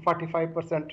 45%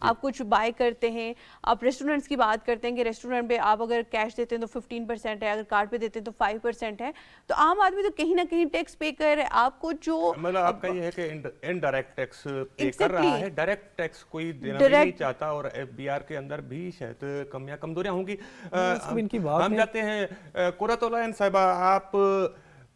آپ کچھ بائی کرتے ہیں, آپ ریسٹورنٹس کی بات کرتے ہیں کہ ریسٹورنٹ پہ آپ اگر کیش دیتے ہیں تو 15% ہے, اگر کارڈ پہ دیتے ہیں تو 5% ہے, تو عام آدمی تو کہیں نہ کہیں ٹیکس پے کر رہے ہیں. آپ کو جو مطلب آپ کا یہ ہے کہ انڈائریکٹ ٹیکس پے کر رہا ہے, ڈائریکٹ ٹیکس کوئی دینا بھی نہیں چاہتا, اور ایف بی آر کے اندر بھی شاید کمیاں کمزوریاں ہوں گی. ہم جاتے ہیں قرۃ العین صاحبہ, آپ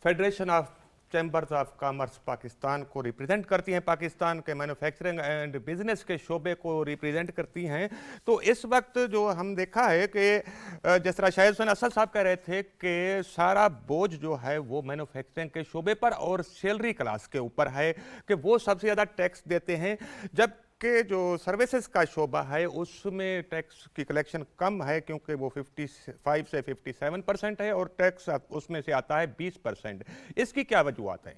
federation of chambers of commerce Pakistan کو ریپریزنٹ کرتی ہیں, پاکستان کے مینوفیکچرنگ اینڈ بزنس کے شعبے کو ریپریزنٹ کرتی ہیں. تو اس وقت جو ہم دیکھا ہے کہ جس طرح شاہد حسین اسد صاحب کہہ رہے تھے کہ سارا بوجھ جو ہے وہ مینوفیکچرنگ کے شعبے پر اور سیلری کلاس کے اوپر ہے کہ وہ سب سے زیادہ ٹیکس دیتے ہیں, جب کہ جو سروسز کا شعبہ ہے اس میں ٹیکس کی کلیکشن کم ہے کیونکہ وہ 55 سے 57% ہے, اور ٹیکس اس میں سے آتا ہے 20%. اس کی کیا وجوہات ہیں؟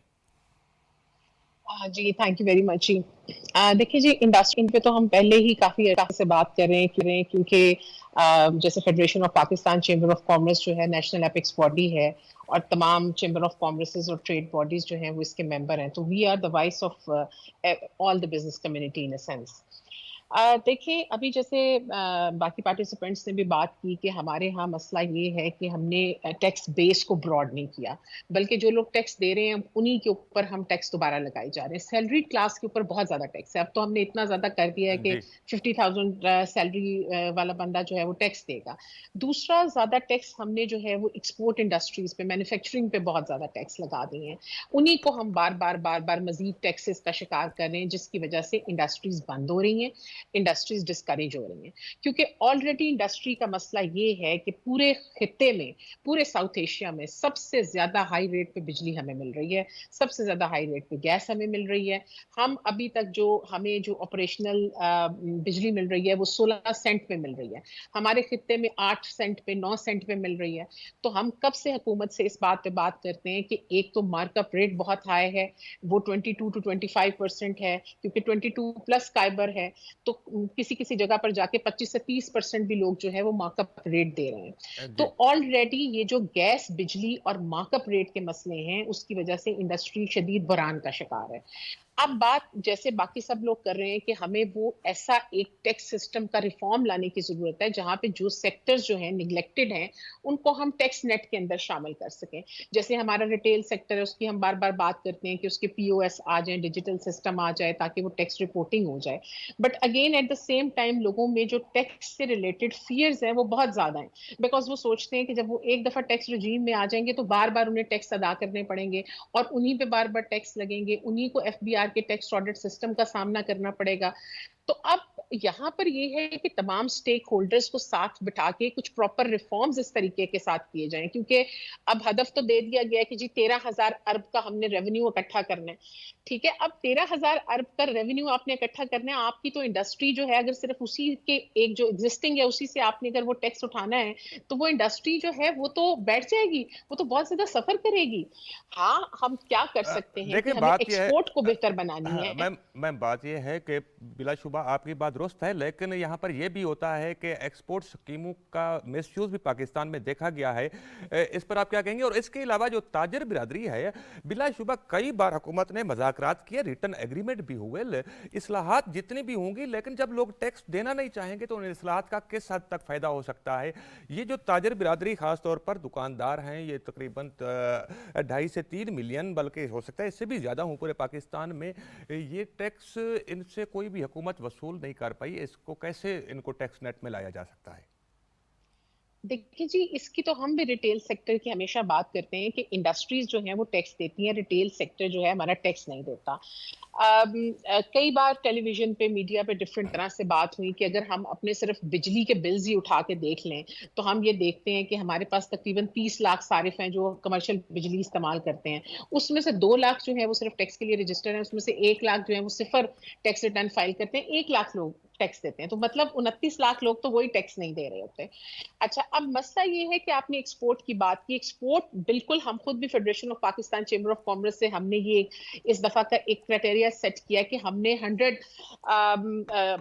جی تھینک یو ویری مچ. جی دیکھیے جی, انڈسٹری پہ تو ہم پہلے ہی کافی سے بات کر رہے ہیں کیونکہ جیسے federation of Pakistan chamber of commerce جو ہے نیشنل اپیکس باڈی ہے, اور تمام چیمبر آف کامرسز اور ٹریڈ باڈیز جو ہیں وہ اس کے ممبر ہیں. تو we are the voice of all the business community in a sense. دیکھیں ابھی جیسے باقی پارٹیسپینٹس نے بھی بات کی کہ ہمارے ہاں مسئلہ یہ ہے کہ ہم نے ٹیکس بیس کو براڈ نہیں کیا, بلکہ جو لوگ ٹیکس دے رہے ہیں انہی کے اوپر ہم ٹیکس دوبارہ لگائے جا رہے ہیں. سیلری کلاس کے اوپر بہت زیادہ ٹیکس ہے. اب تو ہم نے اتنا زیادہ کر دیا ہے کہ 50,000 سیلری والا بندہ جو ہے وہ ٹیکس دے گا. دوسرا زیادہ ٹیکس ہم نے جو ہے وہ ایکسپورٹ انڈسٹریز پہ, مینوفیکچرنگ پہ بہت زیادہ ٹیکس لگا دیے ہیں. انہی کو ہم بار بار مزید ٹیکسز کا شکار کر رہے ہیں, جس کی وجہ سے انڈسٹریز بند ہو رہی ہیں, انڈسٹریز ڈسکریج ہو رہی ہیں. کیونکہ آلریڈی انڈسٹری کا مسئلہ یہ ہے کہ پورے خطے میں, پورے ساؤتھ ایشیا میں سب سے زیادہ ہائی ریٹ پہ بجلی ہمیں مل رہی ہے, سب سے زیادہ ہائی ریٹ پہ گیس ہمیں مل رہی ہے. ہم ابھی تک جو ہمیں جو آپریشنل بجلی مل رہی ہے وہ 16 سینٹ پہ مل رہی ہے, ہمارے خطے میں 8 سینٹ پہ 9 سینٹ پہ مل رہی ہے. تو ہم کب سے حکومت سے اس بات پہ بات کرتے ہیں کہ ایک تو مارک اپ ریٹ بہت ہائی ہے, وہ 22 to 25% ہے, کیونکہ 22 پلس فائبر ہے, تو کسی جگہ پر جا کے 25 سے 30% بھی لوگ جو ہے وہ مارک اپ ریٹ دے رہے ہیں. تو آلریڈی یہ جو گیس, بجلی اور مارک اپ ریٹ کے مسئلے ہیں اس کی وجہ سے انڈسٹری شدید بحران کا شکار ہے. اب بات جیسے باقی سب لوگ کر رہے ہیں کہ ہمیں وہ ایسا ایک ٹیکس سسٹم کا ریفارم لانے کی ضرورت ہے جہاں پہ جو سیکٹرز جو ہیں نیگلیکٹڈ ہیں ان کو ہم ٹیکس نیٹ کے اندر شامل کر سکیں. جیسے ہمارا ریٹیل سیکٹر ہے, اس کی ہم بار بات کرتے ہیں کہ اس کے POS آ جائیں, ڈیجیٹل سسٹم آ جائے تاکہ وہ ٹیکس رپورٹنگ ہو جائے. But again at the same time لوگوں میں جو ٹیکس سے ریلیٹڈ فیئرز ہیں وہ بہت زیادہ ہیں, بیکاز وہ سوچتے ہیں کہ جب وہ ایک دفعہ ٹیکس رجیم میں آ جائیں گے تو بار انہیں ٹیکس ادا کرنے پڑیں گے, اور انہیں پہ بار ٹیکس لگیں گے, انہیں کو FBR کے ٹیکس آڈٹ سسٹم کا سامنا کرنا پڑے گا. تو اب یہاں پر یہ ہے کہ تمام سٹیک ہولڈرز کو ساتھ بٹھا کے کچھ پراپر ریفارمز اس طریقے کے ساتھ کیے جائیں, کیونکہ اب ہدف تو دے دیا گیا ہے کہ جی 13,000 ارب کا ہم نے ریونیو اکٹھا کرنا ہے. ٹھیک ہے, اب 13,000 ارب کا ریونیو آپ نے اکٹھا کرنا ہے, آپ کی تو انڈسٹری جو ہے اگر صرف اسی کے ایک جو ایگزسٹنگ ہے اسی سے آپ نے اگر وہ ٹیکس اٹھانا ہے تو وہ انڈسٹری جو ہے وہ تو بیٹھ جائے گی, وہ تو بہت زیادہ سفر کرے گی. ہاں ہم کیا کر سکتے ہیں کہ ہمیں ایکسپورٹ کو بہتر بنانی ہے. میم بات یہ ہے کہ بلا شبہ آپ کی بات درست ہے, لیکن یہاں پر یہ بھی ہوتا ہے کہ ایکسپورٹ سکیموں کا مس یوز بھی پاکستان میں دیکھا گیا ہے. اس پر آپ کیا کہیں گے؟ اور اس کے علاوہ جو تاجر برادری ہے, بلا شبہ کئی بار حکومت نے مذاکرات کیے, ریٹن ایگریمنٹ بھی ہوئے, اصلاحات جتنی بھی ہوں گی, لیکن جب لوگ ٹیکس دینا نہیں چاہیں گے تو ان اصلاحات کا کس حد تک فائدہ ہو سکتا ہے؟ یہ جو تاجر برادری خاص طور پر دکاندار ہیں, یہ تقریباً 2.5 سے 3 ملین, بلکہ ہو سکتا ہے اس سے بھی زیادہ ہوں پورے پاکستان میں, یہ ٹیکس ان سے کوئی بھی حکومت وصول نہیں کر پائی. اس کو کیسے ان کو ٹیکس نیٹ میں لایا جا سکتا ہے؟ دیکھیں جی, اس کی تو ہم بھی ریٹیل سیکٹر کی ہمیشہ بات کرتے ہیں کہ انڈسٹریز جو ہیں وہ ٹیکس دیتی ہیں, ریٹیل سیکٹر جو ہے ہمارا ٹیکس نہیں دیتا. کئی بار ٹیلی ویژن پہ, میڈیا پہ ڈفرینٹ طرح سے بات ہوئی کہ اگر ہم اپنے صرف بجلی کے بلز ہی اٹھا کے دیکھ لیں تو ہم یہ دیکھتے ہیں کہ ہمارے پاس تقریباً 30 لاکھ صارف ہیں جو کمرشل بجلی استعمال کرتے ہیں. اس میں سے 2 لاکھ جو ہے وہ صرف ٹیکس کے لیے رجسٹر ہیں, اس میں سے 1 لاکھ جو ہے وہ صفر ٹیکس ریٹرن فائل کرتے ہیں, 1 لاکھ لوگ ٹیکس دیتے ہیں. تو مطلب 29 لاکھ لوگ تو وہی ٹیکس نہیں دے رہے ہوتے. اچھا, اب مسئلہ یہ ہے کہ آپ نے ایکسپورٹ کی بات کی. ایکسپورٹ بالکل ہم خود بھی federation of Pakistan chamber of commerce سے ہم نے یہ اس دفعہ کا ایک کرائٹیریا سیٹ کیا کہ ہم نے 100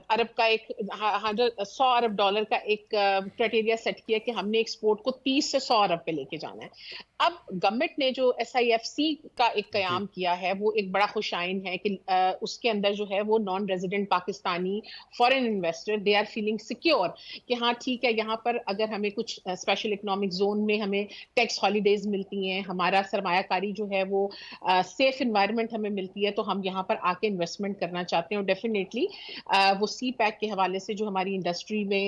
ارب کا ایک 100 ارب ڈالر کا ایک کرائٹیریا سیٹ کیا کہ ہم نے ایکسپورٹ کو 30 سے 100 ارب پہ لے کے جانا ہے. اب گورنمنٹ نے جو SIFC کا ایک قیام کیا ہے وہ ایک بڑا خوش آئین ہے کہ اس کے اندر جو ہے وہ non resident Pakistani for foreign investor they are feeling secure کہ ہاں ٹھیک ہے یہاں پر اگر ہمیں کچھ اسپیشل اکنامک زون میں ہمیں ٹیکس ہالیڈیز ملتی ہیں, ہمارا سرمایہ کاری جو ہے وہ سیف انوائرمنٹ ہمیں ملتی ہے, تو ہم یہاں پر آ کے انویسٹمنٹ کرنا چاہتے ہیں. اور ڈیفینیٹلی وہ سی پیک کے حوالے سے جو ہماری انڈسٹری میں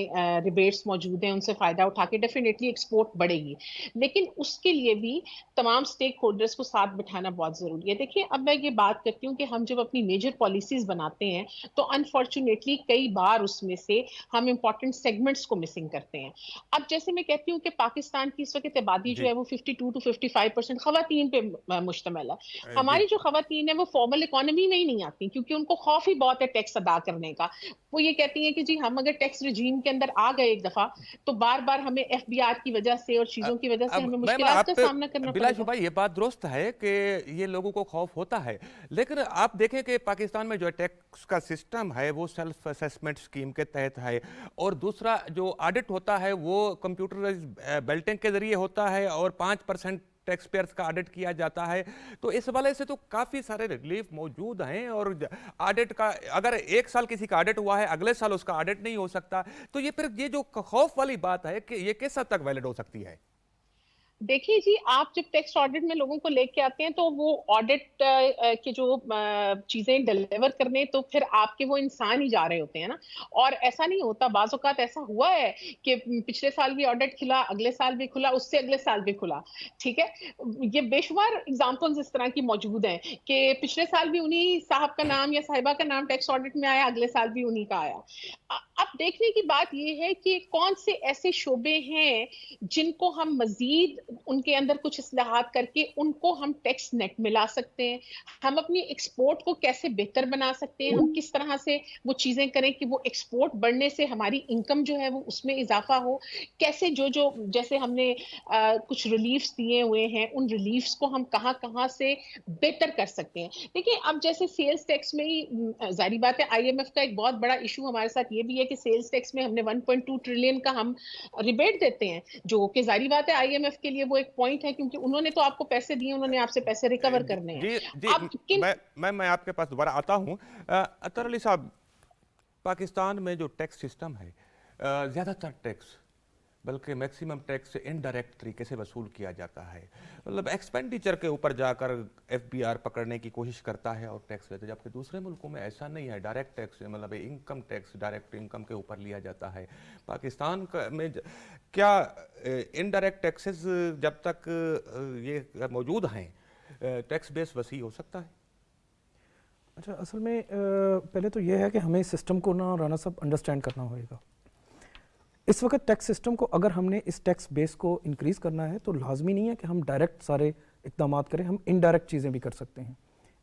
ریبیٹس موجود ہیں ان سے فائدہ اٹھا کے ڈیفینیٹلی ایکسپورٹ بڑھے گی. لیکن اس کے لیے بھی تمام اسٹیک ہولڈرس کو ساتھ بٹھانا بہت ضروری ہے. دیکھیے اب میں یہ بات کرتی ہوں کہ ہم جب اپنی میجر پالیسیز بناتے ہیں تو انفارچونیٹلی کئی بار اس میں سے ہم امپورٹنٹ سیگمنٹس کو مسنگ کرتے ہیں. اب جیسے میں کہتی ہوں کہ پاکستان کی اس وقت آبادی جو جی ہے وہ 52 to 55% خواتین پہ مشتمل ہے. جی ہماری جو خواتین ہیں وہ فارمل اکانومی میں ہی نہیں آتی کیونکہ ان کو خوف ہی بہت ہے ٹیکس ادا کرنے کا. وہ یہ کہتی ہیں کہ جی ہم اگر ٹیکس رجیم کے اندر آ گئے ایک دفعہ تو بار بار ہمیں ایف بی آر کی وجہ سے اور چیزوں کی وجہ سے اب ہمیں میم مشکلات کا آپ سامنا کرنا بلا پڑے گا. شبہ یہ بات درست ہے کہ یہ لوگوں کو خوف ہوتا ہے, لیکن آپ دیکھیں کہ پاکستان میں جو ٹیکس کا سسٹم ہے وہ سیلف اسیسمنٹ اسکیم کے تحت ہے, اور دوسرا جو آڈٹ ہوتا ہے وہ کمپیوٹرائز بیلٹنگ کے ذریعے ہوتا ہے, اور 5% ٹیکس پیئرز کا آڈٹ کیا جاتا ہے. تو اس والے سے تو کافی سارے ریلیف موجود ہیں, اور آڈٹ کا اگر ایک سال کسی کا آڈٹ ہوا ہے اگلے سال اس کا آڈٹ نہیں ہو سکتا, تو یہ پھر یہ جو خوف والی بات ہے کہ یہ کس حد تک ویلڈ ہو سکتی ہے؟ دیکھیے جی آپ جب ٹیکس آڈٹ میں لوگوں کو لے کے آتے ہیں تو وہ آڈٹ کے جو چیزیں ڈلیور کرنے تو پھر آپ کے وہ انسان ہی جا رہے ہوتے ہیں نا. اور ایسا نہیں ہوتا, بعض اوقات ایسا ہوا ہے کہ پچھلے سال بھی آڈٹ کھلا, اگلے سال بھی کھلا, اس سے اگلے سال بھی کھلا. ٹھیک ہے, یہ بے شمار اگزامپلز اس طرح کی موجود ہیں کہ پچھلے سال بھی انہی صاحب کا نام یا صاحبہ کا نام ٹیکس آڈٹ میں آیا, اگلے سال بھی انہی کا آیا. اب دیکھنے کی بات یہ ہے کہ کون سے ایسے شعبے ہیں جن کو ہم مزید ان کے اندر کچھ اصلاحات کر کے ان کو ہم ٹیکس نیٹ میں لا سکتے ہیں, ہم اپنی ایکسپورٹ کو کیسے بہتر بنا سکتے ہیں, ہم کس طرح سے وہ چیزیں کریں کہ وہ ایکسپورٹ بڑھنے سے ہماری انکم جو ہے وہ اس میں اضافہ ہو, کیسے جو جیسے ہم نے کچھ ریلیفز دیے ہوئے ہیں ان ریلیفز کو ہم کہاں کہاں سے بہتر کر سکتے ہیں. دیکھیں اب جیسے سیلز ٹیکس میں ہی ظاہری بات ہے آئی ایم ایف کا ایک بہت بڑا ایشو ہمارے ساتھ یہ بھی ہے کہ سیلز ٹیکس میں ہم نے 1.2 ٹریلین کا ہم ریبیٹ دیتے ہیں, جو کہ ظاہری بات ہے آئی ایم ایف کے لیے وہ ایک پوائنٹ ہے کیونکہ انہوں نے تو آپ کو پیسے دیے, انہوں نے آپ سے پیسے ریکور کرنے ہیں. جی جی اب کن میں آپ کے پاس دوبارہ آتا ہوں. اطہر علی صاحب, پاکستان میں جو ٹیکس سسٹم ہے زیادہ تر ٹیکس بلکہ میکسیمم ٹیکس انڈائریکٹ طریقے سے وصول کیا جاتا ہے, مطلب ایکسپینڈیچر کے اوپر جا کر ایف بی آر پکڑنے کی کوشش کرتا ہے اور ٹیکس لیتے, جبکہ دوسرے ملکوں میں ایسا نہیں ہے. ڈائریکٹ ٹیکس مطلب انکم ٹیکس ڈائریکٹ انکم کے اوپر لیا جاتا ہے. پاکستان میں کیا انڈائریکٹ ٹیکسز جب تک یہ موجود ہیں ٹیکس بیس وسیع ہو سکتا ہے؟ اچھا, اصل میں پہلے تو یہ ہے کہ ہمیں اس سسٹم کو نا رانا صاحب انڈرسٹینڈ کرنا ہوئے گا. اس وقت ٹیکس سسٹم کو اگر ہم نے اس ٹیکس بیس کو انکریز کرنا ہے تو لازمی نہیں ہے کہ ہم ڈائریکٹ سارے اقدامات کریں, ہم انڈائریکٹ چیزیں بھی کر سکتے ہیں.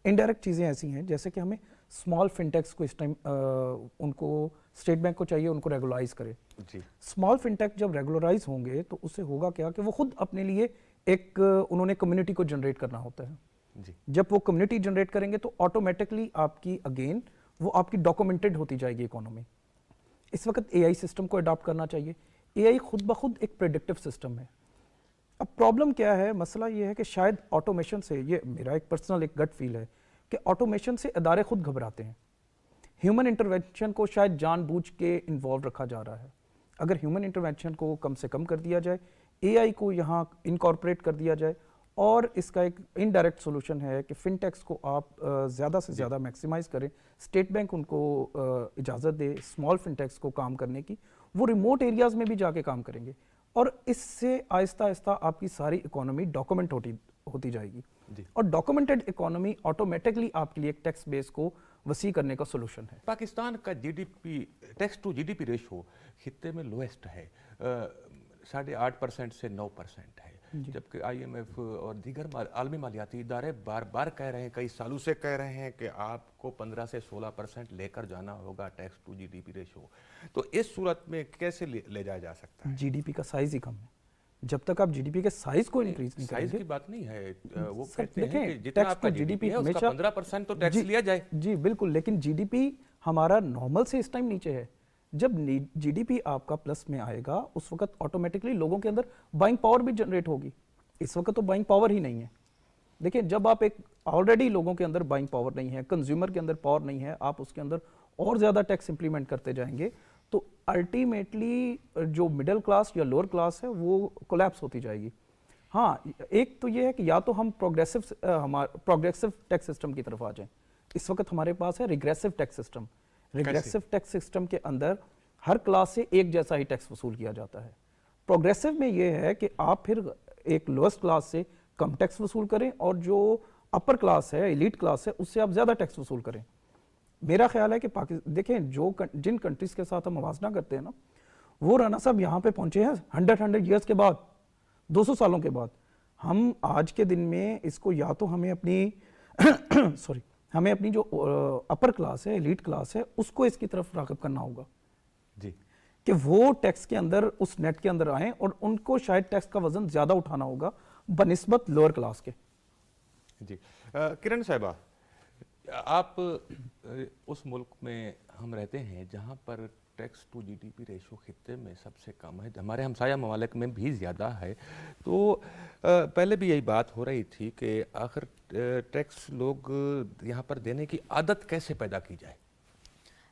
انڈائریکٹ چیزیں ایسی ہیں جیسے کہ ہمیں اسمال فنٹیکس کو اس ٹائم ان کو اسٹیٹ بینک کو چاہیے ان کو ریگولائز کرے. جی, اسمال فنٹیک جب ریگولرائز ہوں گے تو اس سے ہوگا کیا کہ وہ خود اپنے لیے ایک انہوں نے کمیونٹی کو جنریٹ کرنا ہوتا ہے. جی, جب وہ کمیونٹی جنریٹ کریں گے تو آٹومیٹکلی آپ کی اگین وہ آپ کی ڈاکومنٹڈ ہوتی جائے گی اکانومی. اس وقت اے آئی سسٹم کو اڈاپٹ کرنا چاہیے. اے آئی خود بخود ایک پریڈکٹیو سسٹم ہے. اب پرابلم کیا ہے, مسئلہ یہ ہے کہ شاید آٹومیشن سے, یہ میرا ایک پرسنل ایک گٹ فیل ہے کہ آٹومیشن سے ادارے خود گھبراتے ہیں. ہیومن انٹرونشن کو شاید جان بوجھ کے انوالو رکھا جا رہا ہے. اگر ہیومن انٹرونشن کو کم سے کم کر دیا جائے, اے آئی کو یہاں انکارپوریٹ کر دیا جائے, اور اس کا ایک انڈائریکٹ سولوشن ہے کہ فن ٹیکس کو آپ زیادہ سے زیادہ میکسیمائز کریں, اسٹیٹ بینک ان کو اجازت دے اسمال فن ٹیکس کو کام کرنے کی, وہ ریموٹ ایریاز میں بھی جا کے کام کریں گے, اور اس سے آہستہ آہستہ آپ کی ساری اکانومی ڈاکومنٹ ہوتی جائے گی. اور ڈاکومنٹڈ اکانومی آٹومیٹکلی آپ کے لیے ایک ٹیکس بیس کو وسیع کرنے کا سولوشن ہے. پاکستان کا G D P tax to G D P ratio خطے میں لویسٹ ہے, 8.5% سے 9% ہے, جبکہ آئی ایم ایف اور دیگر عالمی مالیاتی ادارے بار بار کہہ رہے ہیں, کئی سالوں سے کہہ رہے ہیں کہ آپ کو 15 سے 16% لے کر جانا ہوگا tax to G D P ratio. تو اس صورت میں کیسے لے جایا جا سکتا ہے؟ جی ڈی پی کا سائز ہی کم ہے. جب تک آپ جی ڈی پی کے سائز کو انکریز نہیں کریں گے, سائز کی بات نہیں ہے, وہ کہتے ہیں کہ جتنا آپ کا جی ڈی پی ہے اس کا 15% تو ٹیکس لیا جائے. جی بالکل, لیکن جی ڈی پی ہمارا نارمل سے اس ٹائم نیچے ہے. جب جی ڈی پی آپ کا پلس میں آئے گا اس وقت آٹومیٹکلی لوگوں کے اندر بائنگ پاور بھی جنریٹ ہوگی. اس وقت تو بائنگ پاور ہی نہیں ہے. دیکھیں, جب آپ ایک آلریڈی لوگوں کے اندر بائنگ پاور نہیں ہے, کنزیومر کے اندر پاور نہیں ہے, آپ اس کے اندر اور زیادہ ٹیکس امپلیمنٹ کرتے جائیں گے تو الٹیمیٹلی جو مڈل کلاس یا لوور کلاس ہے وہ کولیپس ہوتی جائے گی. ہاں ایک تو یہ ہے کہ یا تو ہم پروگریسو ٹیکس سسٹم کی طرف آ جائیں. اس وقت ہمارے پاس ہے regressive tax system. Regressive tax system کے اندر ہر کلاس سے ایک جیسا ہی ٹیکس وصول کیا جاتا ہے. پروگریسو میں یہ ہے کہ آپ پھر ایک لوئسٹ کلاس سے کم ٹیکس وصول کریں اور جو اپر کلاس ہے ایلیٹ کلاس ہے اس سے آپ زیادہ ٹیکس وصول کریں. میرا خیال ہے کہ دیکھیں جن کنٹریز کے ساتھ ہم موازنہ کرتے ہیں نا وہ رانا صاحب یہاں پہ پہنچے ہیں 100 ایئرس کے بعد, 200 سالوں کے بعد. ہم آج کے دن میں اس کو یا تو ہمیں اپنی ہمیں اپنی جو اپر کلاس ہے ایلیٹ کلاس ہے اس کو اس کی طرف راغب کرنا ہوگا جی کہ وہ ٹیکس کے اندر اس نیٹ کے اندر آئیں اور ان کو شاید ٹیکس کا وزن زیادہ اٹھانا ہوگا بنسبت لوور کلاس کے. جی کرن صاحبہ, آپ اس ملک میں ہم رہتے ہیں جہاں پر tax to G D P ratio خطے میں سب سے کم ہے, ہمارے ہمسایہ ممالک میں بھی زیادہ ہے. تو پہلے بھی یہی بات ہو رہی تھی کہ آخر ٹیکس لوگ یہاں پر دینے کی عادت کیسے پیدا کی جائے.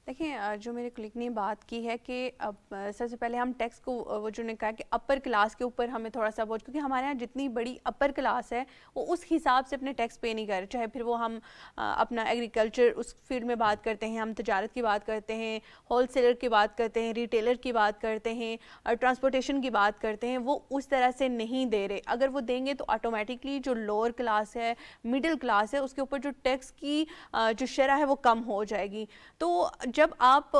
دیکھیں جو میرے کلیگ نے بات کی ہے کہ اب سب سے پہلے ہم ٹیکس کو وہ جو نے کہا کہ اپر کلاس کے اوپر ہمیں تھوڑا سا بہت, کیونکہ ہمارے یہاں جتنی بڑی اپر کلاس ہے وہ اس حساب سے اپنے ٹیکس پے نہیں کر رہے, چاہے پھر وہ ہم اپنا ایگریکلچر اس فیلڈ میں بات کرتے ہیں, ہم تجارت کی بات کرتے ہیں, ہول سیلر کی بات کرتے ہیں, ریٹیلر کی بات کرتے ہیں اور ٹرانسپورٹیشن کی بات کرتے ہیں, وہ اس طرح سے نہیں دے رہے. اگر وہ دیں گے تو آٹومیٹکلی جو لوور کلاس ہے مڈل کلاس ہے اس کے اوپر جو ٹیکس کی جو شرح ہے وہ کم ہو جائے گی. تو جب آپ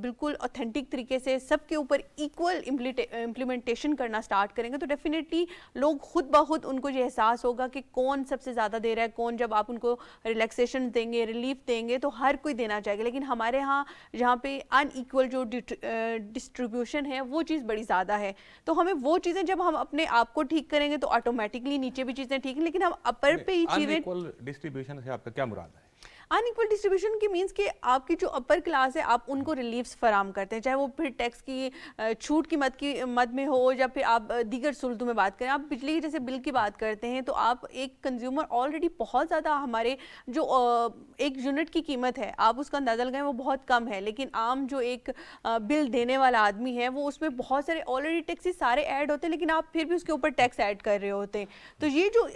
بالکل اوتھینٹک طریقے سے سب کے اوپر ایکول امپلیمنٹیشن کرنا سٹارٹ کریں گے تو ڈیفینیٹلی لوگ خود بخود ان کو یہ احساس ہوگا کہ کون سب سے زیادہ دے رہا ہے کون. جب آپ ان کو ریلیکسیشن دیں گے, ریلیف دیں گے تو ہر کوئی دینا چاہے گا. لیکن ہمارے ہاں جہاں پہ ان ایکول جو ڈسٹریبیوشن ہے وہ چیز بڑی زیادہ ہے, تو ہمیں وہ چیزیں جب ہم اپنے آپ کو ٹھیک کریں گے تو آٹومیٹکلی نیچے بھی چیزیں ٹھیک ہیں. لیکن ہم اپر پہ ہی چیزیں ڈسٹریبیوشن سے آپ کا کیا مراد ہے؟ ان ایکول ڈسٹریبیوشن کی مینس کہ آپ کی جو اپر کلاس ہے آپ ان کو ریلیفس فراہم کرتے ہیں, چاہے وہ پھر ٹیکس کی چھوٹ کی مد میں ہو یا پھر آپ دیگر سہولتوں میں بات کریں. آپ بجلی کے جیسے بل کی بات کرتے ہیں تو آپ ایک کنزیومر آلریڈی بہت زیادہ ہمارے جو ایک یونٹ کی قیمت ہے آپ اس کا اندازہ لگائیں وہ بہت کم ہے, لیکن عام جو ایک بل دینے والا آدمی ہے وہ اس میں بہت سارے آلریڈی ٹیکسز سارے ایڈ ہوتے ہیں لیکن آپ پھر بھی اس کے اوپر ٹیکس ایڈ کر رہے ہوتے ہیں. تو یہ جو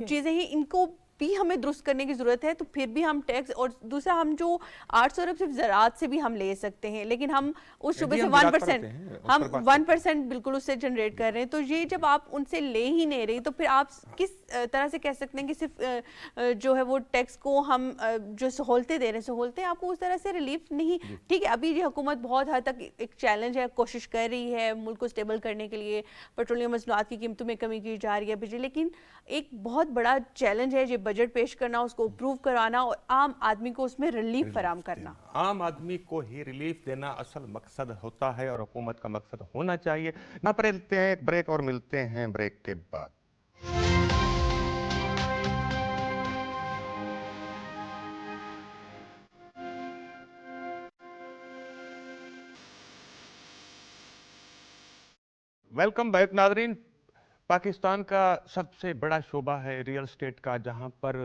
چیزیں ہیں ان کو بھی ہمیں درست کرنے کی ضرورت ہے. تو پھر بھی ہم ٹیکس, اور دوسرا ہم جو 800 ارب صرف زراعت سے بھی ہم لے سکتے ہیں لیکن ہم اس شعبے سے 1% بالکل اس سے جنریٹ کر رہے ہیں. تو یہ جب آپ ان سے لے ہی نہیں رہی تو پھر آپ کس طرح سے کہہ سکتے ہیں کہ صرف جو ہے وہ ٹیکس کو ہم جو سہولتیں دے رہے ہیں سہولتیں آپ کو اس طرح سے ریلیف نہیں. ٹھیک ہے ابھی یہ حکومت بہت حد تک ایک چیلنج ہے, کوشش کر رہی ہے ملک کو اسٹیبل کرنے کے لیے, پیٹرولیم مصنوعات کی قیمتوں میں کمی کی جا رہی ہے بجلی, لیکن ایک بہت بڑا چیلنج ہے یہ بجٹ پیش کرنا, اس کو اپروو کرانا اور عام آدمی کو اس میں ریلیف فراہم کرنا. عام آدمی کو ہی ریلیف دینا اصل مقصد ہوتا ہے اور حکومت کا مقصد ہونا چاہیے. نہ پر لیتے ہیں ایک بریک اور ملتے ہیں بریک کے بعد. ویلکم بیک ناظرین. پاکستان کا سب سے بڑا شعبہ ہے ریئل اسٹیٹ کا, جہاں پر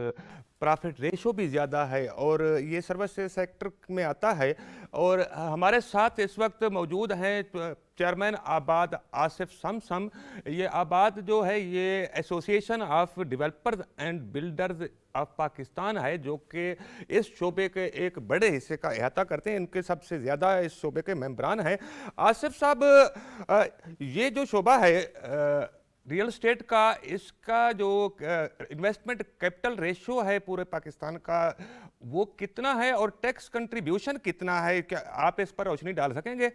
پرافٹ ریشو بھی زیادہ ہے اور یہ سروس سیکٹر میں آتا ہے. اور ہمارے ساتھ اس وقت موجود ہیں چیئرمین آباد آصف سمسم. یہ آباد جو ہے یہ association of developers and builders of Pakistan ہے جو کہ اس شعبے کے ایک بڑے حصے کا احاطہ کرتے ہیں. ان کے سب سے زیادہ اس شعبے کے ممبران ہیں. آصف صاحب, یہ جو شعبہ ہے ریئل اسٹیٹ کا, اس کا جو انویسٹمنٹ کیپٹل ریشو ہے پورے پاکستان کا وہ کتنا ہے اور ٹیکس کنٹریبیوشن کتنا ہے, کیا آپ اس پر روشنی ڈال سکیں گے؟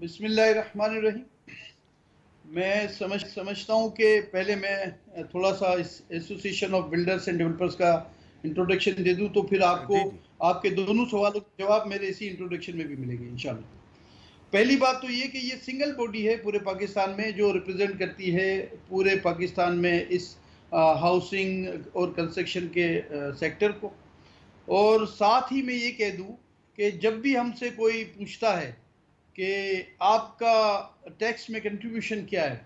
بسم اللہ الرحمن الرحیم. میں سمجھتا ہوں کہ پہلے میں تھوڑا سا اس association of builders and developers کا انٹروڈکشن دے دوں تو پھر آپ کو آپ کے دونوں سوالوں کے جواب میرے اسی انٹروڈکشن میں بھی ملیں گے انشاءاللہ. پہلی بات تو یہ کہ یہ سنگل باڈی ہے پورے پاکستان میں جو ریپرزینٹ کرتی ہے پورے پاکستان میں اس ہاؤسنگ اور کنسٹرکشن کے سیکٹر کو. اور ساتھ ہی میں یہ کہہ دوں کہ جب بھی ہم سے کوئی پوچھتا ہے کہ آپ کا ٹیکس میں کنٹریبیوشن کیا ہے,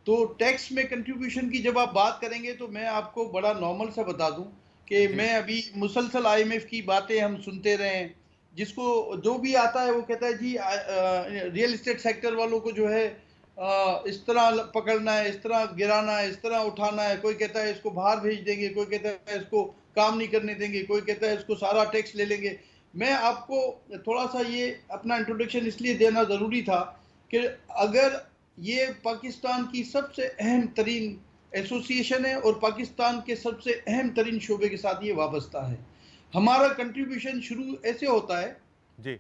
تو ٹیکس میں کنٹریبیوشن کی جب آپ بات کریں گے تو میں آپ کو بڑا نارمل سا بتا دوں کہ میں ابھی مسلسل IMF کی باتیں ہم سنتے رہے ہیں جس کو جو بھی آتا ہے وہ کہتا ہے جی ریئل اسٹیٹ سیکٹر والوں کو جو ہے اس طرح پکڑنا ہے، اس طرح گرانا ہے، اس طرح اٹھانا ہے. کوئی کہتا ہے اس کو باہر بھیج دیں گے، کوئی کہتا ہے اس کو کام نہیں کرنے دیں گے، کوئی کہتا ہے اس کو سارا ٹیکس لے لیں گے. میں آپ کو تھوڑا سا یہ اپنا انٹروڈکشن اس لیے دینا ضروری تھا کہ اگر یہ پاکستان کی سب سے اہم ترین ایسوسی ایشن ہے اور پاکستان کے سب سے اہم ترین شعبے کے ساتھ یہ وابستہ ہے. ہمارا کنٹریبیوشن شروع ایسے ہوتا ہے جی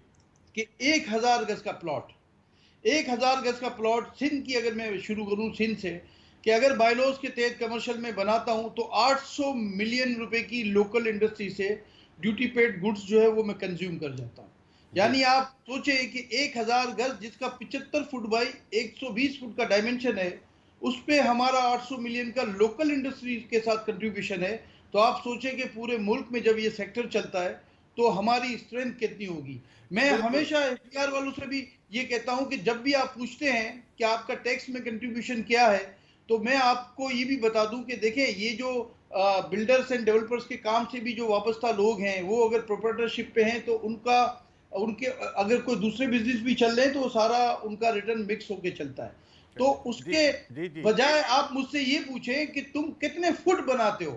کہ 1000 گز کا پلاٹ، 1000 گز کا پلاٹ سندھ کی، اگر میں شروع کروں سندھ سے، کہ اگر بائیلوز کے تحت کمرشل میں بناتا ہوں تو 800 ملین روپے کی لوکل انڈسٹری سے ڈیوٹی پیڈ گڈز جو ہے وہ میں کنزیوم کر جاتا ہوں. یعنی آپ سوچیں کہ 1000 گز جس کا 75 فٹ بائی 120 فٹ کا ڈائمنشن ہے، اس پہ ہمارا 800 ملین کا لوکل انڈسٹری کے ساتھ کنٹریبیوشن ہے. تو آپ سوچیں کہ پورے ملک میں جب یہ سیکٹر چلتا ہے تو ہماری اسٹرینتھ کتنی ہوگی. میں ہمیشہ FDR والوں سے بھی یہ کہتا ہوں کہ جب بھی آپ پوچھتے ہیں کہ آپ کا ٹیکس میں کنٹریبیوشن کیا ہے، تو میں آپ کو یہ بھی بتا دوں کہ دیکھیں یہ جو بلڈرز اینڈ ڈیولپرز کے کام سے بھی جو وابستہ لوگ ہیں، وہ اگر پروپرائٹرشپ پہ ہیں تو ان کے اگر کوئی دوسرے بزنس بھی چل رہے ہیں تو وہ سارا ان کا ریٹرن مکس ہو کے چلتا ہے. تو اس کے بجائے آپ مجھ سے یہ پوچھیں کہ تم کتنے فٹ بناتے ہو،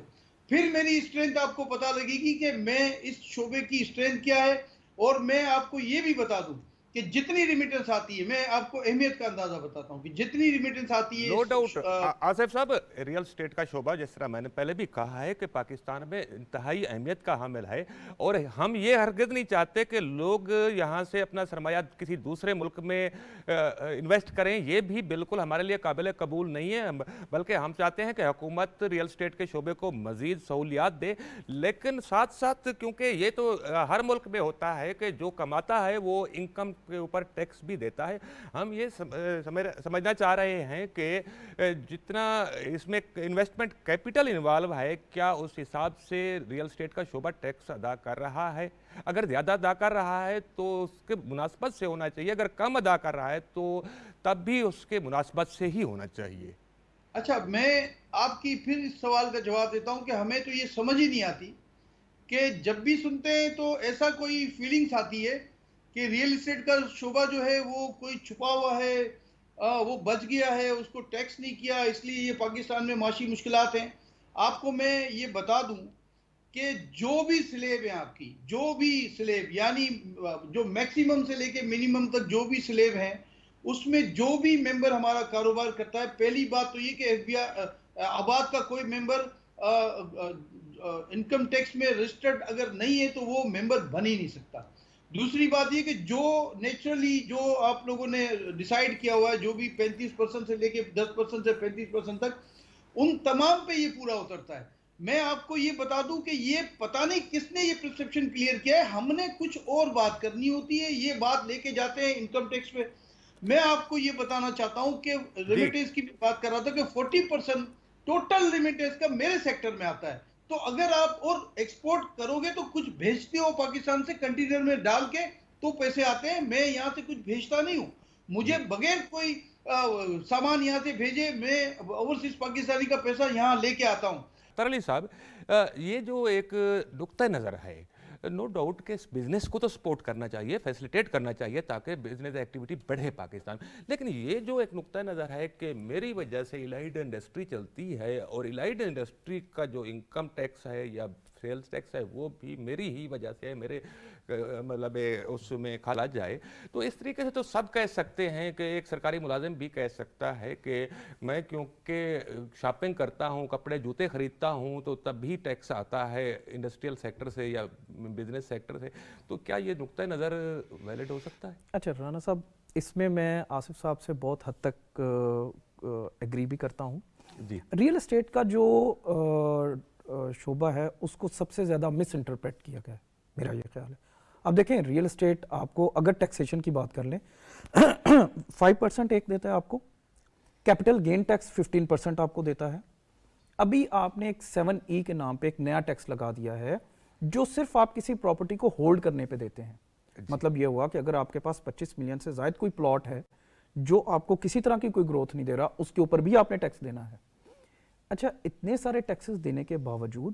پھر میری اسٹرینتھ آپ کو پتا لگے گی کہ میں اس شعبے کی اسٹرینتھ کیا ہے. اور میں آپ کو یہ بھی بتا دوں کہ جتنی ریمیٹنس آتی ہے، میں آپ کو اہمیت کا اندازہ بتاتا ہوں کہ جتنی ریمیٹنس آتی ہے، نو ڈاؤٹ آصف صاحب، ریئل اسٹیٹ کا شعبہ جس طرح میں نے پہلے بھی کہا ہے کہ پاکستان میں انتہائی اہمیت کا حامل ہے، اور ہم یہ ہرگز نہیں چاہتے کہ لوگ یہاں سے اپنا سرمایہ کسی دوسرے ملک میں انویسٹ کریں. یہ بھی بالکل ہمارے لیے قابل قبول نہیں ہے، بلکہ ہم چاہتے ہیں کہ حکومت ریئل اسٹیٹ کے شعبے کو مزید سہولیات دے. لیکن ساتھ ساتھ کیونکہ یہ تو ہر ملک میں ہوتا ہے کہ جو کماتا ہے وہ انکم کے اوپر ٹیکس بھی دیتا ہے. ہم یہ سمجھنا چاہ رہے ہیں کہ جتنا اس میں انویسٹمنٹ کیپٹل انوالو ہے، کیا اس حساب سے ریئل اسٹیٹ کا شعبہ ٹیکس ادا کر رہا ہے؟ اگر زیادہ ادا کر رہا ہے تو اس کے مناسبت سے ہونا چاہیے، اگر کم ادا کر رہا ہے تو تب بھی اس کے مناسبت سے ہی ہونا چاہیے. اچھا، میں آپ کی پھر اس سوال کا جواب دیتا ہوں کہ ہمیں تو یہ سمجھ ہی نہیں آتی کہ جب بھی سنتے ہیں تو ایسا کوئی فیلنگز آتی ہے کہ ریئل اسٹیٹ کا شعبہ جو ہے وہ کوئی چھپا ہوا ہے، وہ بچ گیا ہے، اس کو ٹیکس نہیں کیا، اس لیے یہ پاکستان میں معاشی مشکلات ہیں. آپ کو میں یہ بتا دوں کہ جو بھی سلیب ہے آپ کی، جو بھی سلیب، یعنی جو میکسیمم سے لے کے منیمم تک جو بھی سلیب ہیں، اس میں جو بھی ممبر ہمارا کاروبار کرتا ہے، پہلی بات تو یہ کہ FBR آباد کا کوئی ممبر انکم ٹیکس میں رجسٹرڈ اگر نہیں ہے تو وہ ممبر بن ہی نہیں سکتا. دوسری بات یہ کہ جو نیچرلی جو آپ لوگوں نے ڈیسائیڈ کیا ہوا ہے، جو بھی 35% سے لے کے 10% سے 35% تک، ان تمام پہ یہ پورا اترتا ہے. میں آپ کو یہ بتا دوں کہ یہ پتہ نہیں کس نے یہ پرسپشن کلیئر کیا ہے. ہم نے کچھ اور بات کرنی ہوتی ہے، یہ بات لے کے جاتے ہیں انکم ٹیکس پہ. میں آپ کو یہ بتانا چاہتا ہوں کہ ریمیٹنس کی بات کر رہا تھا کہ 40% ٹوٹل ریمیٹنس کا میرے سیکٹر میں آتا ہے. تو اگر آپ اور ایکسپورٹ کرو گے تو کچھ بھیجتے ہو پاکستان سے کنٹینر میں ڈال کے تو پیسے آتے ہیں. میں یہاں سے کچھ بھیجتا نہیں ہوں، مجھے بغیر کوئی سامان یہاں سے بھیجے میں اوورسیز پاکستانی کا پیسہ یہاں لے کے آتا ہوں. اختر علی صاحب، یہ جو ایک نقطہ نظر ہے، نو ڈاؤٹ کہ اس بزنس کو تو سپورٹ کرنا چاہیے، فیسلیٹیٹ کرنا چاہیے تاکہ بزنس ایکٹیویٹی بڑھے پاکستان. لیکن یہ جو ایک نقطہ نظر ہے کہ میری وجہ سے الائڈ انڈسٹری چلتی ہے اور الائڈ انڈسٹری کا جو انکم ٹیکس ہے یا سیلز ٹیکس ہے وہ بھی میری ہی وجہ سے میرے مطلب اس میں کھالا جائے، تو اس طریقے سے تو سب کہہ سکتے ہیں کہ ایک سرکاری ملازم بھی کہہ سکتا ہے کہ میں کیونکہ شاپنگ کرتا ہوں، کپڑے جوتے خریدتا ہوں تو تب بھی ٹیکس آتا ہے انڈسٹریل سیکٹر سے یا بزنس سیکٹر سے. تو کیا یہ نقطہ نظر ویلڈ ہو سکتا ہے؟ اچھا رانا صاحب، اس میں آصف صاحب سے بہت حد تک ایگری بھی کرتا ہوں. جی، ریئل اسٹیٹ کا جو شعبہ ہے اس کو سب سے زیادہ مس انٹرپریٹ کیا گیا ہے، میرا یہ خیال ہے. اب دیکھیں ریئل اسٹیٹ آپ کو اگر ٹیکسیشن کی بات کر لیں 5% ایک دیتا ہے آپ کو، کیپٹل گین ٹیکس 15% آپ کو دیتا ہے. ابھی آپ نے ایک 7E کے نام پہ ایک نیا ٹیکس لگا دیا ہے جو صرف آپ کسی پراپرٹی کو ہولڈ کرنے پہ دیتے ہیں. مطلب یہ ہوا کہ اگر آپ کے پاس 25 ملین سے زائد کوئی پلاٹ ہے جو آپ کو کسی طرح کی کوئی گروتھ نہیں دے رہا، اس کے اوپر بھی آپ نے ٹیکس دینا ہے. اچھا، اتنے سارے ٹیکسز دینے کے باوجود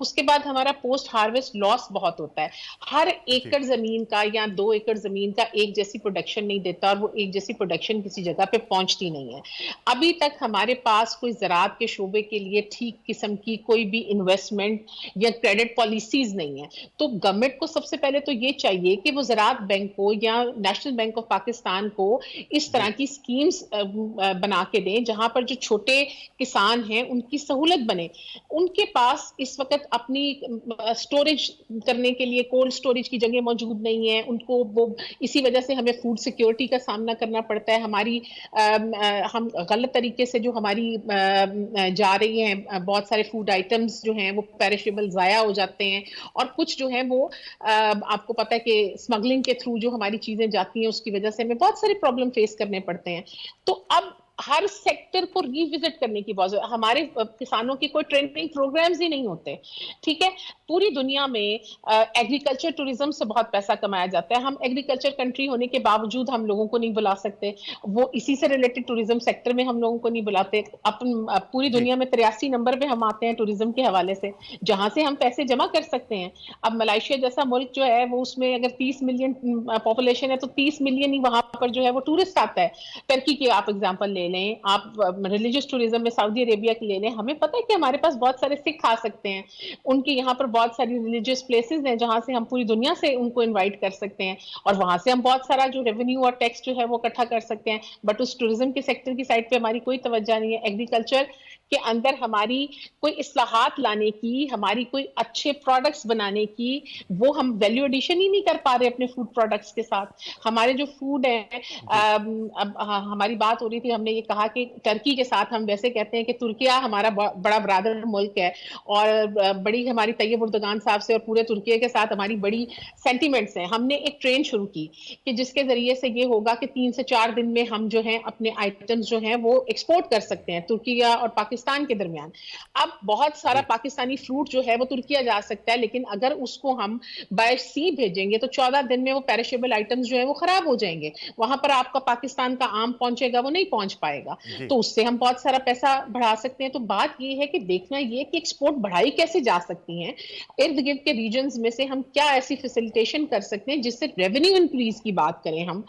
اس کے بعد ہمارا پوسٹ ہارویسٹ لاس بہت ہوتا ہے. ہر ایکڑ زمین کا یا 2 ایکڑ زمین کا ایک جیسی پروڈکشن نہیں دیتا اور وہ ایک جیسی پروڈکشن کسی جگہ پہ پہنچتی نہیں ہے. ابھی تک ہمارے پاس کوئی زراعت کے شعبے کے لیے ٹھیک قسم کی کوئی بھی انویسٹمنٹ یا کریڈٹ پالیسیز نہیں ہے. تو گورنمنٹ کو سب سے پہلے تو یہ چاہیے کہ وہ زراعت بینک کو یا نیشنل بینک آف پاکستان کو اس طرح کی اسکیمز بنا کے دیں جہاں پر جو چھوٹے کسان ہیں ان کی سہولت بنے. ان کے پاس اس وقت اپنی سٹوریج کرنے کے لیے کولڈ سٹوریج کی جگہ موجود نہیں ہے. ان کو وہ اسی وجہ سے ہمیں فوڈ سیکیورٹی کا سامنا کرنا پڑتا ہے. ہماری ہم غلط طریقے سے جو ہماری جا رہی ہیں بہت سارے فوڈ آئٹمس جو ہیں وہ پیرشیبل ضائع ہو جاتے ہیں اور کچھ جو ہیں وہ آپ کو پتہ ہے کہ اسمگلنگ کے تھرو جو ہماری چیزیں جاتی ہیں اس کی وجہ سے ہمیں بہت سارے پرابلم فیس کرنے پڑتے ہیں. تو اب ہر سیکٹر کو ریوزٹ کرنے کی بات ہمارے کسانوں کی کوئی ٹریننگ پروگرامز ہی نہیں ہوتے. ٹھیک ہے, پوری دنیا میں ایگریکلچر ٹوریزم سے بہت پیسہ کمایا جاتا ہے. ہم ایگریکلچر کنٹری ہونے کے باوجود ہم لوگوں کو نہیں بلا سکتے. وہ اسی سے ریلیٹڈ ٹوریزم سیکٹر میں ہم لوگوں کو نہیں بلاتے. پوری جی دنیا میں 83 نمبر پہ ہم آتے ہیں ٹوریزم کے حوالے سے جہاں سے ہم پیسے جمع کر سکتے ہیں. اب ملائیشیا جیسا ملک جو ہے وہ اس میں اگر 30 ملین پاپولیشن ہے تو 30 ملین ہی وہاں پر جو ہے وہ ٹورسٹ آتا ہے. ٹرکی کی آپ اگزامپل لے لیں, آپ ریلیجس ٹوریزم میں سعودی عربیہ کی لے لیں. ہمیں پتہ ہے کہ ہمارے پاس بہت سارے سکھ آ سکتے ہیں. ان کے یہاں پر بہت ساری ریلیجیس پلیسز ہیں جہاں سے ہم پوری دنیا سے ان کو انوائٹ کر سکتے ہیں اور وہاں سے ہم بہت سارا جو ریونیو اور ٹیکس جو ہے وہ اکٹھا کر سکتے ہیں. بٹ اس ٹوریزم کے سیکٹر کی سائڈ پہ ہماری کوئی توجہ نہیں ہے. ایگریکلچر کے اندر ہماری کوئی اصلاحات لانے کی, ہماری کوئی اچھے پروڈکٹس بنانے کی, وہ ہم ویلیو ایڈیشن ہی نہیں کر پا رہے اپنے فوڈ پروڈکٹس کے ساتھ. ہمارے جو فوڈ ہے جی اب ہماری بات ہو رہی تھی, ہم نے یہ کہا کہ ٹرکی کے ساتھ ہم ویسے کہتے ہیں کہ ترکیہ ہمارا بڑا برادر ملک ہے اور بڑی ہماری طیب اردگان صاحب سے اور پورے ترکیہ کے ساتھ ہماری بڑی سینٹیمنٹس ہیں. ہم نے ایک ٹرین شروع کی کہ جس کے ذریعے سے یہ ہوگا کہ 3 سے 4 دن میں ہم جو ہیں اپنے آئٹمس جو ہیں وہ ایکسپورٹ کر سکتے ہیں ترکیہ اور پاکستان کے درمیان. اب بہت سارا جی پاکستانی فروٹ جو ہے وہ ترکیہ جا سکتا ہے, لیکن اگر اس کو ہم بائی سی بھیجیں گے تو 14 دن میں وہ پیرشیبل آئٹمس جو ہیں وہ خراب ہو جائیں گے. وہاں پر آپ کا پاکستان کا آم پہنچے گا, وہ نہیں پہنچ پائے گا. جی تو اس سے ہم بہت سارا پیسہ بڑھا سکتے ہیں. تو بات یہ ہے کہ دیکھنا یہ کہ ایکسپورٹ بڑھائی کیسے جا سکتی ہیں, ارد گرد کے ریجنز میں سے ہم کیا ایسی فیسیلیٹیشن کر سکتے ہیں جس سے ریونیو انکریز کی بات کریں ہم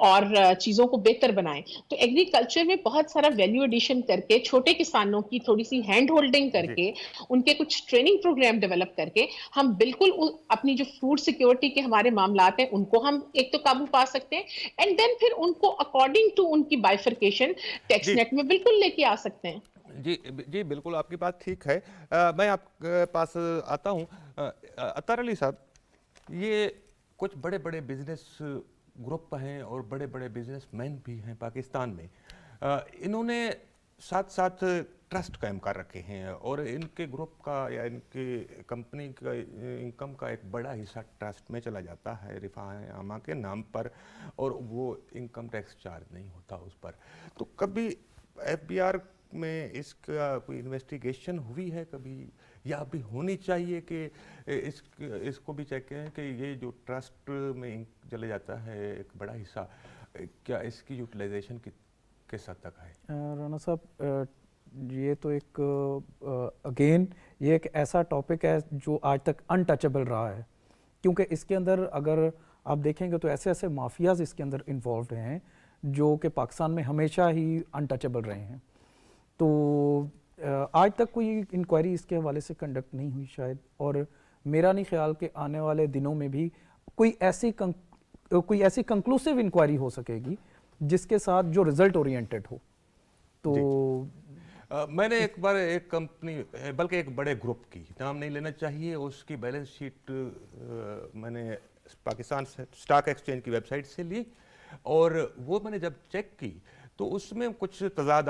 اور چیزوں کو بہتر بنائیں. تو ایگریکلچر میں بہت سارا ویلیو ایڈیشن کر کے چھوٹے کسانوں کی تھوڑی سی ہینڈ ہولڈنگ کر جی کے ان کے کچھ ٹریننگ پروگرام ڈیولپ کر کے ہم بالکل اپنی جو فوڈ سیکیورٹی کے ہمارے معاملات ہیں ان کو ہم ایک تو قابو پا سکتے ہیں اینڈ دین پھر ان کو اکارڈنگ ٹو ان کی بائیفرکیشن ٹیکس جی نیٹ میں بالکل لے کے آ سکتے ہیں. جی جی بالکل آپ کی بات ٹھیک ہے. میں آپ کے پاس آتا ہوں. عطار علی صاحب, یہ کچھ بڑے بڑے بزنس گروپ ہیں اور بڑے بڑے بزنس مین بھی ہیں پاکستان میں. انہوں نے ساتھ ساتھ ٹرسٹ قائم کر رکھے ہیں اور ان کے گروپ کا یا ان کی کمپنی کا انکم کا ایک بڑا حصہ ٹرسٹ میں چلا جاتا ہے رفاہ عامہ کے نام پر, اور وہ انکم ٹیکس چارج نہیں ہوتا اس پر. تو کبھی ایف بی آر میں اس کا کوئی انویسٹیگیشن ہوئی ہے کبھی, یا ابھی ہونی چاہیے کہ اس کو بھی چیک کریں کہ یہ جو ٹرسٹ میں چلے جاتا ہے ایک بڑا حصہ, کیا اس کی یوٹیلائزیشن کس حد تک ہے؟ رانا صاحب, یہ تو ایک اگین یہ ایک ایسا ٹاپک ہے جو آج تک انٹچبل رہا ہے, کیونکہ اس کے اندر اگر آپ دیکھیں گے تو ایسے ایسے مافیاز اس کے اندر انوالوڈ ہیں جو کہ پاکستان میں ہمیشہ ہی انٹچبل رہے ہیں. تو آج تک کوئی انکوائری اس کے حوالے سے کنڈکٹ نہیں ہوئی شاید, اور میرا نہیں خیال کہ آنے والے دنوں میں بھی کوئی ایسی کنکلوسیو انکوائری ہو سکے گی جس کے ساتھ جو رزلٹ اورینٹڈ ہو. تو میں نے ایک بار ایک کمپنی, بلکہ ایک بڑے گروپ کی, نام نہیں لینا چاہیے, اس کی بیلنس شیٹ میں نے پاکستان اسٹاک ایکسچینج کی ویب سائٹ سے لی, اور وہ میں نے جب چیک کی تو اس میں کچھ تضاد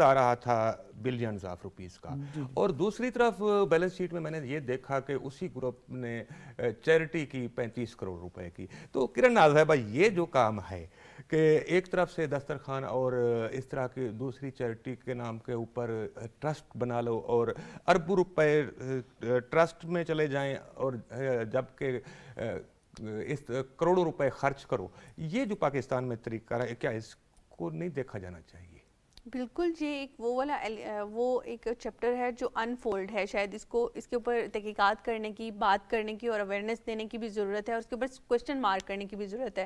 آ رہا تھا بلینز آف روپیز کا. اور دوسری طرف بیلنس شیٹ میں میں نے یہ دیکھا کہ اسی گروپ نے چیریٹی کی 35 کروڑ روپے کی. تو کرن نازیبہ, یہ جو کام ہے کہ ایک طرف سے دسترخوان اور اس طرح کی دوسری چیریٹی کے نام کے اوپر ٹرسٹ بنا لو اور اربوں روپے ٹرسٹ میں چلے جائیں, اور جب کہ اس کروڑوں روپے خرچ کرو, یہ جو پاکستان میں طریقہ ہے, کیا اس کو نہیں دیکھا جانا چاہیے؟ بالکل جی، ایک وہ والا وہ ایک چیپٹر ہے جو انفولڈ ہے، شاید اس کے اوپر تحقیقات کرنے کی، بات کرنے کی اور اویئرنیس دینے کی بھی ضرورت ہے، اور اس کے اوپر کویشچن مارک کرنے کی بھی ضرورت ہے.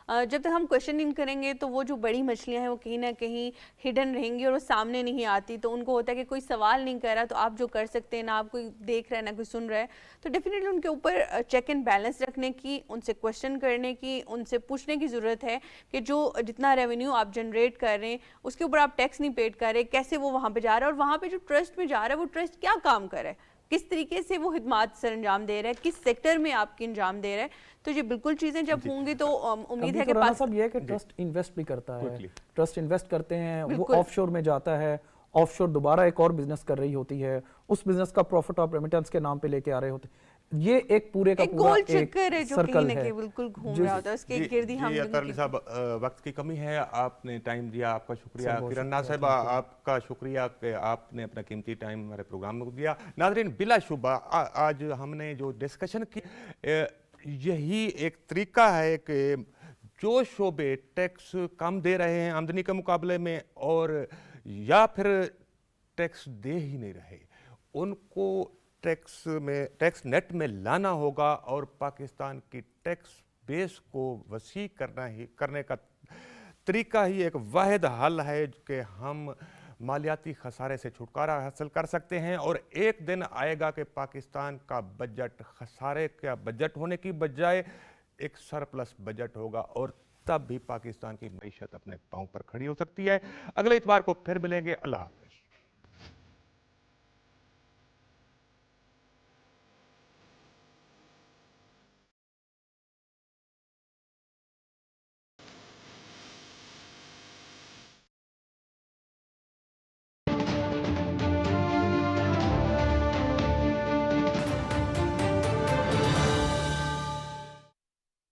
جب تک ہم کویشچننگ کریں گے تو وہ جو بڑی مچھلیاں ہیں وہ کہیں نہ کہیں ہڈن رہیں گی اور وہ سامنے نہیں آتی. تو ان کو ہوتا ہے کہ کوئی سوال نہیں کر رہا تو آپ جو کر سکتے ہیں، نہ آپ کوئی دیکھ رہا ہے نہ کوئی سن رہا ہے. تو ڈیفینیٹلی ان کے اوپر چیک اینڈ بیلنس رکھنے کی، ان سے کویشچن کرنے کی، ان سے پوچھنے کی ضرورت ہے کہ جو جتنا ریونیو آپ جنریٹ کر رہے ہیں اس کے اوپر آپ ٹیکس نہیں پیڈ کر رہے، کیسے وہ وہاں پہ جا رہا ہے، اور وہاں پہ جو ٹرسٹ میں جا رہا ہے وہ ٹرسٹ کیا کام کر رہا ہے، کس طریقے سے وہ خدمات سر انجام دے رہا ہے، کس سیکٹر میں آپ کی انجام دے رہا ہے. تو یہ بالکل چیزیں جب ہوں گی تو امید ابھی ہے تو کہ رانا صاحب یہ ہے کہ ٹرسٹ انویسٹ بھی کرتا ہے، ٹرسٹ انویسٹ کرتے ہیں، وہ آف شور میں جاتا ہے، آف شور دوبارہ ایک اور بزنس کر رہی ہوتی ہے، اس بزنس کا پروفٹ اور ریمیٹنس کے نام پہ لے کے آ رہے ہوتے ہیں. یہ ایک پورے کا پورا گول ایک چکر ہے جو کہیں سرکل نہ ہے. کہیں بالکل گھوم رہا ہوتا ہے، اس کے گرد ہی ہم اطہر علی صاحب، وقت کی کمی ہے، آپ نے ٹائم دیا، آپ کا شکریہ. کرن صاحب آپ کا شکریہ کہ آپ نے اپنا قیمتی ٹائم ہمارے پروگرام میں دیا. ناظرین، بلا شبہ آج ہم نے جو ڈسکشن کی یہی ایک طریقہ ہے کہ جو شعبے ٹیکس کم دے رہے ہیں آمدنی کے مقابلے میں، اور یا پھر ٹیکس دے ہی نہیں رہے، ان کو ٹیکس نیٹ میں لانا ہوگا، اور پاکستان کی ٹیکس بیس کو وسیع کرنے کا طریقہ ہی ایک واحد حل ہے کہ ہم مالیاتی خسارے سے چھٹکارا حاصل کر سکتے ہیں. اور ایک دن آئے گا کہ پاکستان کا بجٹ خسارے کا بجٹ ہونے کی بجائے ایک سرپلس بجٹ ہوگا، اور تب بھی پاکستان کی معیشت اپنے پاؤں پر کھڑی ہو سکتی ہے. اگلے اتوار کو پھر ملیں گے. اللہ